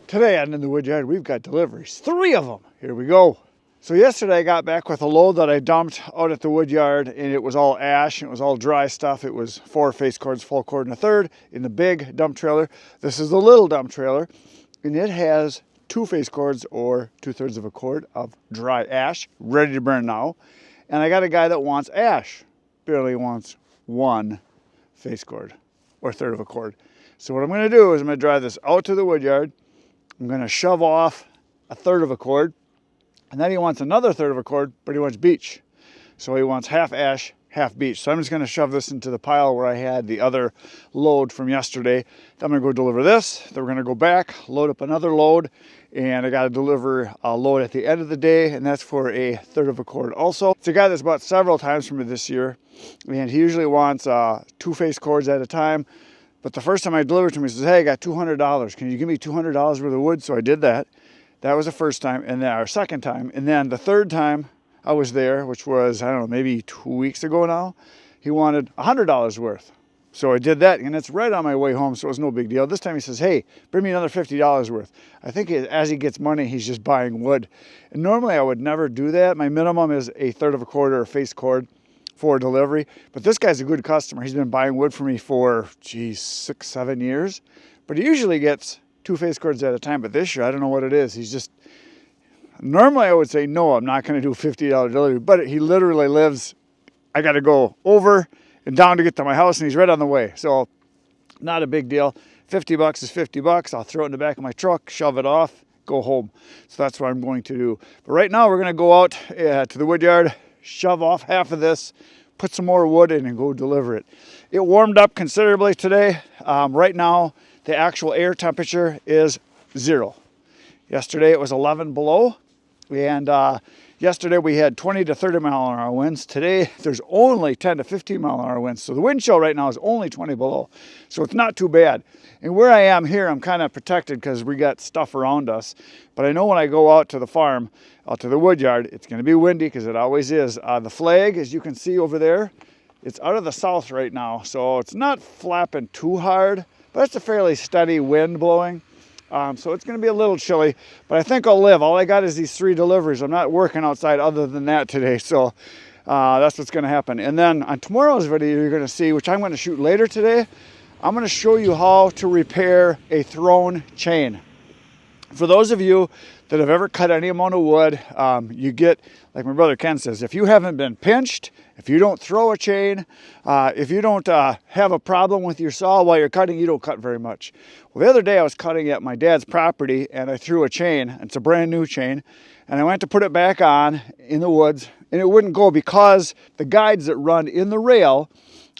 Today on In the Woodyard, we've got deliveries, 3 of them. Here we go. So yesterday I got back with a load that I dumped out at the woodyard, and it was all ash and it was all dry stuff. It was 4 face cords, full cord and a third in the big dump trailer. This is the little dump trailer, and it has 2 face cords or 2/3 of a cord of dry ash ready to burn now. And I got a guy that wants ash, barely wants 1 face cord or 1/3 of a cord. So what I'm going to do is I'm going to drive this out to the woodyard. I'm going to shove off 1/3 of a cord, and then he wants another 1/3 of a cord, but he wants beech. So he wants half ash, half beech. So I'm just going to shove this into the pile where I had the other load from yesterday. Then I'm going to go deliver this. Then we're going to go back, load up another load, and I got to deliver a load at the end of the day, and that's for a 1/3 of a cord also. It's a guy that's bought several times from me this year, and he usually wants 2 face cords at a time. But the first time I delivered to him, he says, hey, I got $200. Can you give me $200 worth of wood? So I did that. That was the first time, and then our second time. And then the third time I was there, which was, I don't know, maybe 2 weeks ago now, he wanted $100 worth. So I did that, and it's right on my way home, so it was no big deal. This time he says, hey, bring me another $50 worth. I think as he gets money, he's just buying wood. And normally I would never do that. My minimum is a 1/3 of a cord or a face cord for delivery. But this guy's a good customer. He's been buying wood for me for, 6, 7 years. But he usually gets 2 face cords at a time. But this year, I don't know what it is. He's just, normally I would say, no, I'm not going to do $50 delivery. But he literally lives, I got to go over and down to get to my house, and he's right on the way. So not a big deal. $50 is $50. I'll throw it in the back of my truck, shove it off, go home. So that's what I'm going to do. But right now, we're going to go out to the woodyard, shove off half of this, put some more wood in, and go deliver it. It warmed up considerably today. Right now, the actual air temperature is 0. Yesterday it was 11 below, and yesterday we had 20 to 30 mile an hour winds. Today there's only 10 to 15 mile an hour winds. So the wind chill right now is only 20 below. So it's not too bad. And where I am here, I'm kind of protected because we got stuff around us. But I know when I go out to the farm, out to the woodyard, it's going to be windy because it always is. The flag, as you can see over there, it's out of the south right now. So it's not flapping too hard, but it's a fairly steady wind blowing. So it's going to be a little chilly, but I think I'll live. All I got is these 3 deliveries. I'm not working outside other than that today. So that's what's going to happen. And then on tomorrow's video, you're going to see, which I'm going to shoot later today, I'm going to show you how to repair a thrown chain. For those of you that have ever cut any amount of wood, you get, like my brother Ken says, if you haven't been pinched, if you don't throw a chain, if you don't have a problem with your saw while you're cutting, you don't cut very much. Well, the other day I was cutting at my dad's property, and I threw a chain. It's a brand new chain, and I went to put it back on in the woods, and it wouldn't go because the guides that run in the rail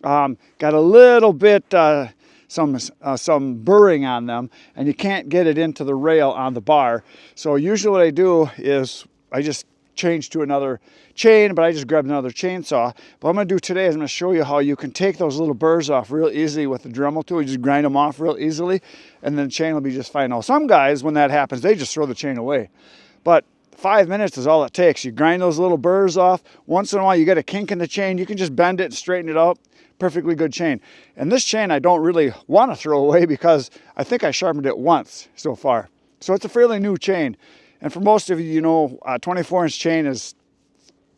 got a little bit some burring on them, and you can't get it into the rail on the bar. So usually what I do is I just change to another chain, but I just grabbed another chainsaw. What I'm going to do today is I'm going to show you how you can take those little burrs off real easily with the Dremel tool. You just grind them off real easily, and then the chain will be just fine. Now, some guys, when that happens, they just throw the chain away. But 5 minutes is all it takes. You grind those little burrs off. Once in a while, you get a kink in the chain. You can just bend it and straighten it out. Perfectly good chain. And this chain I don't really want to throw away because I think I sharpened it once so far. So it's a fairly new chain. And for most of you, you know, 24-inch chain is,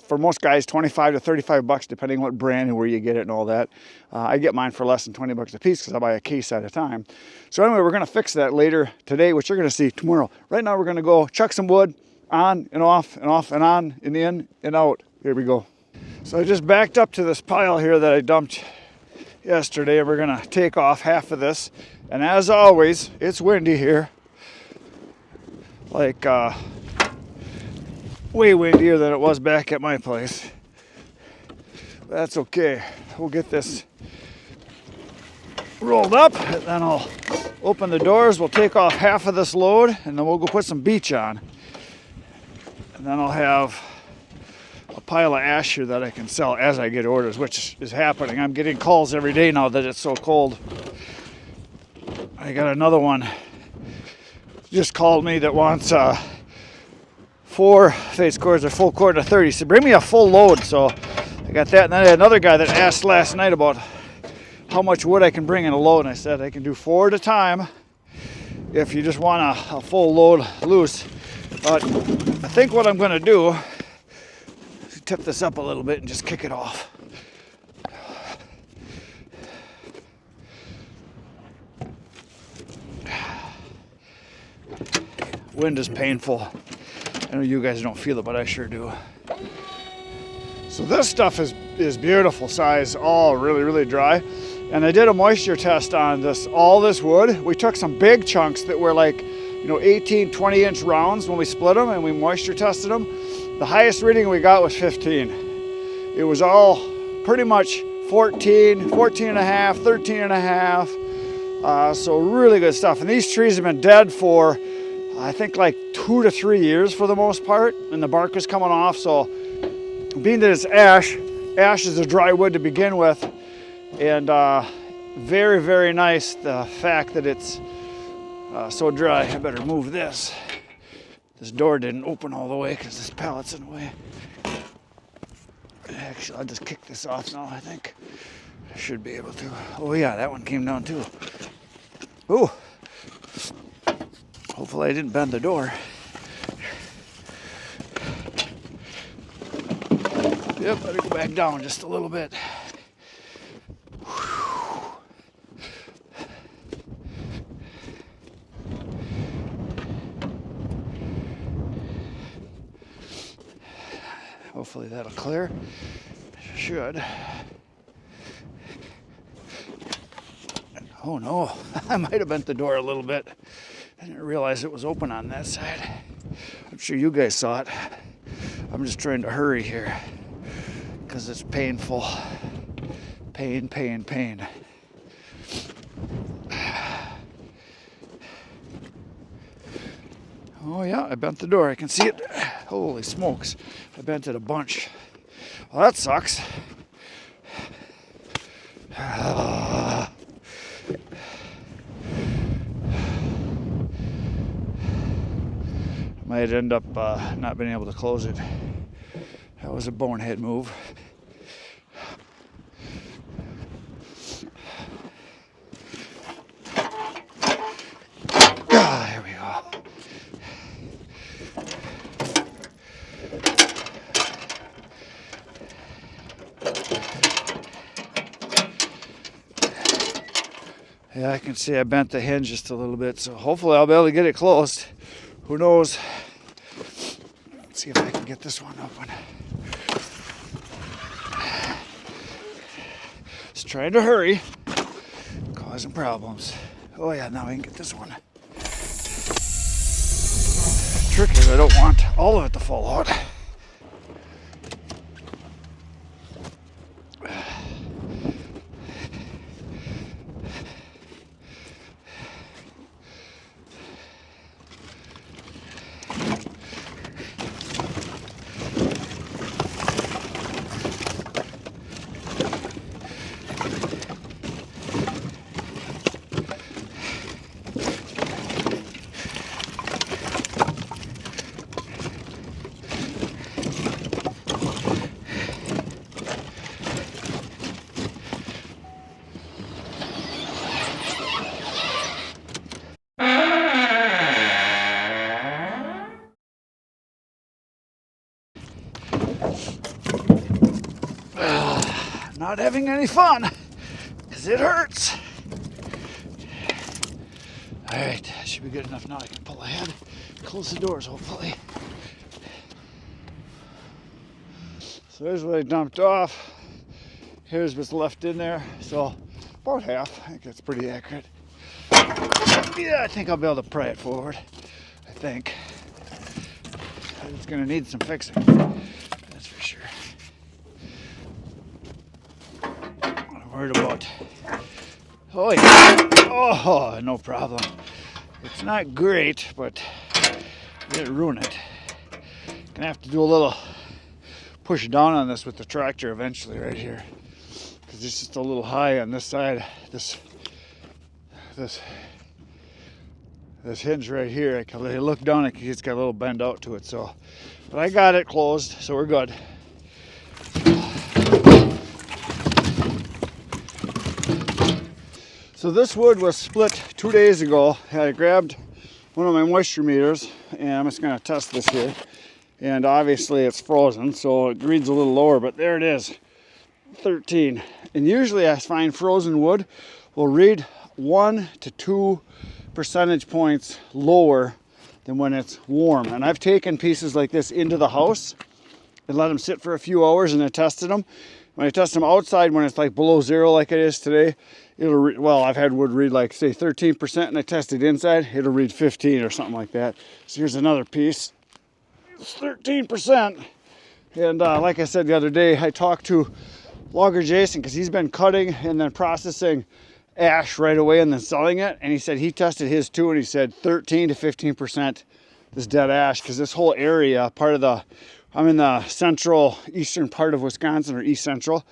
for most guys, 25 to 35 bucks, depending what brand and where you get it and all that. I get mine for less than 20 bucks a piece because I buy a case at a time. So anyway, we're going to fix that later today, which you're going to see tomorrow. Right now, we're going to go chuck some wood on and off and off and on and in and out. Here we go. So I just backed up to this pile here that I dumped yesterday. We're going to take off half of this. And as always, it's windy here. Like, way windier than it was back at my place. But that's okay. We'll get this rolled up, and then I'll open the doors. We'll take off half of this load, and then we'll go put some beech on. And then I'll have a pile of ash here that I can sell as I get orders, which is happening. I'm getting calls every day now that it's so cold. I got another one just called me that wants 4 face cords or full cord of 30. So bring me a full load. So I got that. And then I had another guy that asked last night about how much wood I can bring in a load. And I said I can do 4 at a time. if you just want a full load loose. But I think what I'm going to do is tip this up a little bit and just kick it off. Wind is painful. I know you guys don't feel it, but I sure do. So this stuff is beautiful size, all really dry. And I did a moisture test on all this wood. We took some big chunks that were like, 18, 20-inch rounds when we split them, and we moisture tested them. The highest reading we got was 15. It was all pretty much 14, 14 and a half, 13 and a half. So really good stuff. And these trees have been dead for, I think, like 2 to 3 years for the most part, and the bark was coming off. So being that it's ash is a dry wood to begin with, and very nice the fact that it's so dry. I better move this. This door didn't open all the way because this pallet's in the way. Actually, I'll just kick this off now, I think. I should be able to. Oh yeah, that one came down too. Ooh. Hopefully I didn't bend the door. Yep, better go back down just a little bit. Hopefully that'll clear. Should. Oh no, I might have bent the door a little bit. I didn't realize it was open on that side. I'm sure you guys saw it. I'm just trying to hurry here because it's painful. Pain. Oh yeah, I bent the door. I can see it. Holy smokes. I bent it a bunch. Well, that sucks. Might end up not being able to close it. That was a bonehead move. Here we go. Yeah, I can see I bent the hinge just a little bit, so hopefully I'll be able to get it closed. Who knows? Let's see if I can get this one open. Just trying to hurry, causing problems. Oh yeah, now I can get this one. Trick is I don't want all of it to fall out. Not having any fun because it hurts. All right, that should be good enough now. I can pull ahead, close the doors hopefully. So there's what I dumped off. Here's what's left in there. So about half. I think that's pretty accurate. Yeah, I think I'll be able to pry it forward. I think. It's gonna need some fixing. That's for sure. Worried about. Oh yeah. Oh, no problem. It's not great, but it didn't ruin it. Gonna have to do a little push down on this with the tractor eventually right here, because it's just a little high on this side. This hinge right here. I can look down. It's got a little bend out to it. So, but I got it closed, so we're good. So this wood was split 2 days ago. I grabbed one of my moisture meters, and I'm just going to test this here. And obviously it's frozen, so it reads a little lower, but there it is, 13. And usually I find frozen wood will read 1 to 2 percentage points lower than when it's warm. And I've taken pieces like this into the house and let them sit for a few hours, and I tested them. When I test them outside, when it's like below zero like it is today, it'll read, well, I've had wood read like say 13%, and I tested inside, it'll read 15 or something like that. So here's another piece. It's 13%. And like I said the other day, I talked to Logger Jason because he's been cutting and then processing ash right away and then selling it. And he said he tested his too, and he said 13 to 15% is dead ash, because this whole area, I'm in the central eastern part of Wisconsin, or east central,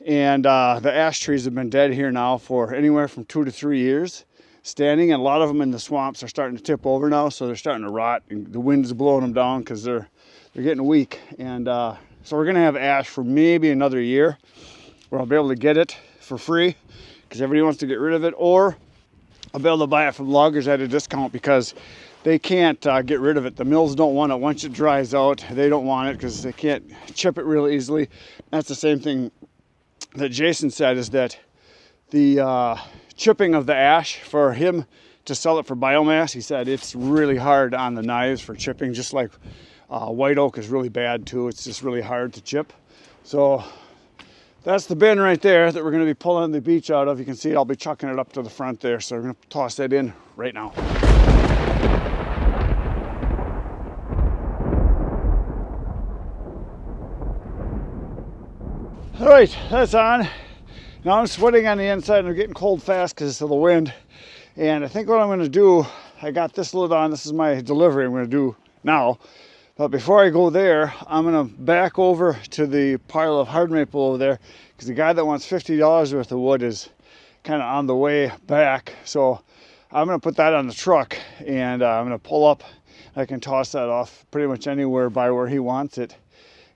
and the ash trees have been dead here now for anywhere from 2 to 3 years standing, and a lot of them in the swamps are starting to tip over now, so they're starting to rot, and the wind is blowing them down because they're getting weak. And so we're gonna have ash for maybe another year, where I'll be able to get it for free because everybody wants to get rid of it, or I'll be able to buy it from loggers at a discount because they can't get rid of it. The mills don't want it. Once it dries out, they don't want it because they can't chip it real easily. That's the same thing that Jason said, is that the chipping of the ash, for him to sell it for biomass, he said it's really hard on the knives for chipping, just like white oak is really bad too. It's just really hard to chip. So that's the bin right there that we're going to be pulling the beech out of. You can see it, I'll be chucking it up to the front there. So we're going to toss that in right now. All right, that's on. Now I'm sweating on the inside and I'm getting cold fast because of the wind. And I think what I'm going to do, I got this lid on. This is my delivery I'm going to do now. But before I go there, I'm going to back over to the pile of hard maple over there, because the guy that wants $50 worth of wood is kind of on the way back. So I'm going to put that on the truck, and I'm going to pull up. I can toss that off pretty much anywhere by where he wants it.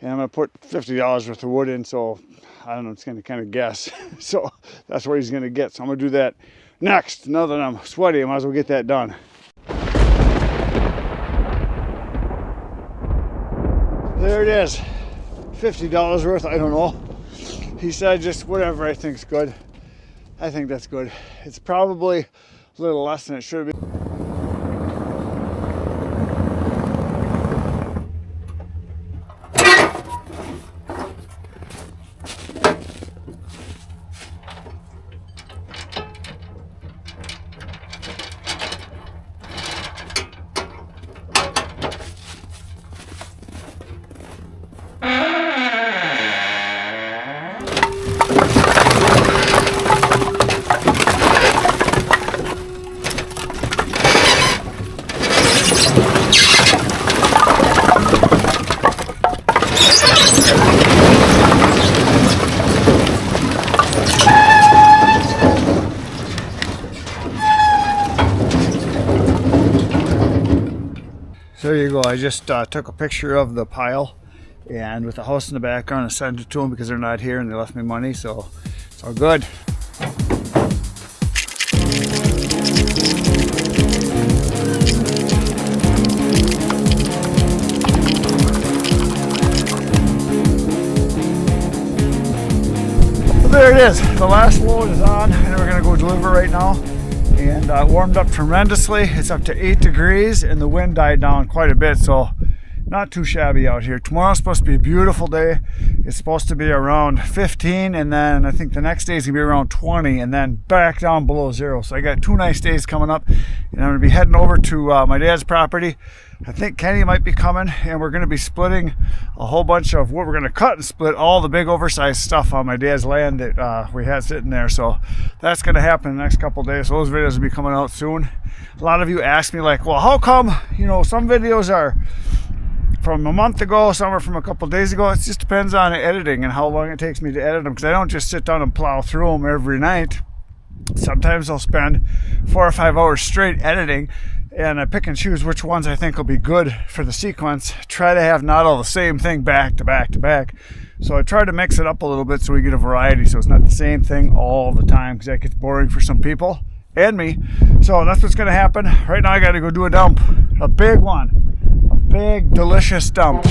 And I'm going to put $50 worth of wood in, so I don't know, it's going to kind of guess. So that's what he's going to get. So I'm going to do that next. Now that I'm sweaty, I might as well get that done. There it is, $50 worth, I don't know. He said just whatever I think's good. I think that's good. It's probably a little less than it should be. So there you go. I just took a picture of the pile, and with the house in the background, I sent it to them because they're not here and they left me money, so it's all good. So there it is. The last load is on, and we're going to go deliver right now. And it warmed up tremendously. It's up to 8 degrees, and the wind died down quite a bit, so not too shabby out here. Tomorrow's supposed to be a beautiful day. It's supposed to be around 15, and then I think the next day is gonna be around 20, and then back down below zero. So I got 2 nice days coming up, and I'm gonna be heading over to my dad's property. I think Kenny might be coming, and we're gonna be splitting a whole bunch of wood. We're gonna cut and split all the big oversized stuff on my dad's land that we had sitting there. So that's gonna happen in the next couple days. So those videos will be coming out soon. A lot of you ask me like, well, how come, you know, some videos are from a month ago, some are from a couple days ago? It just depends on editing and how long it takes me to edit them, because I don't just sit down and plow through them every night. Sometimes I'll spend 4 or 5 hours straight editing, and I pick and choose which ones I think will be good for the sequence. Try to have not all the same thing back to back to back. So I try to mix it up a little bit so we get a variety, so it's not the same thing all the time, because that gets boring for some people. and me. So that's what's gonna happen. Right now I gotta go do a dump. A big one. A big, delicious dump.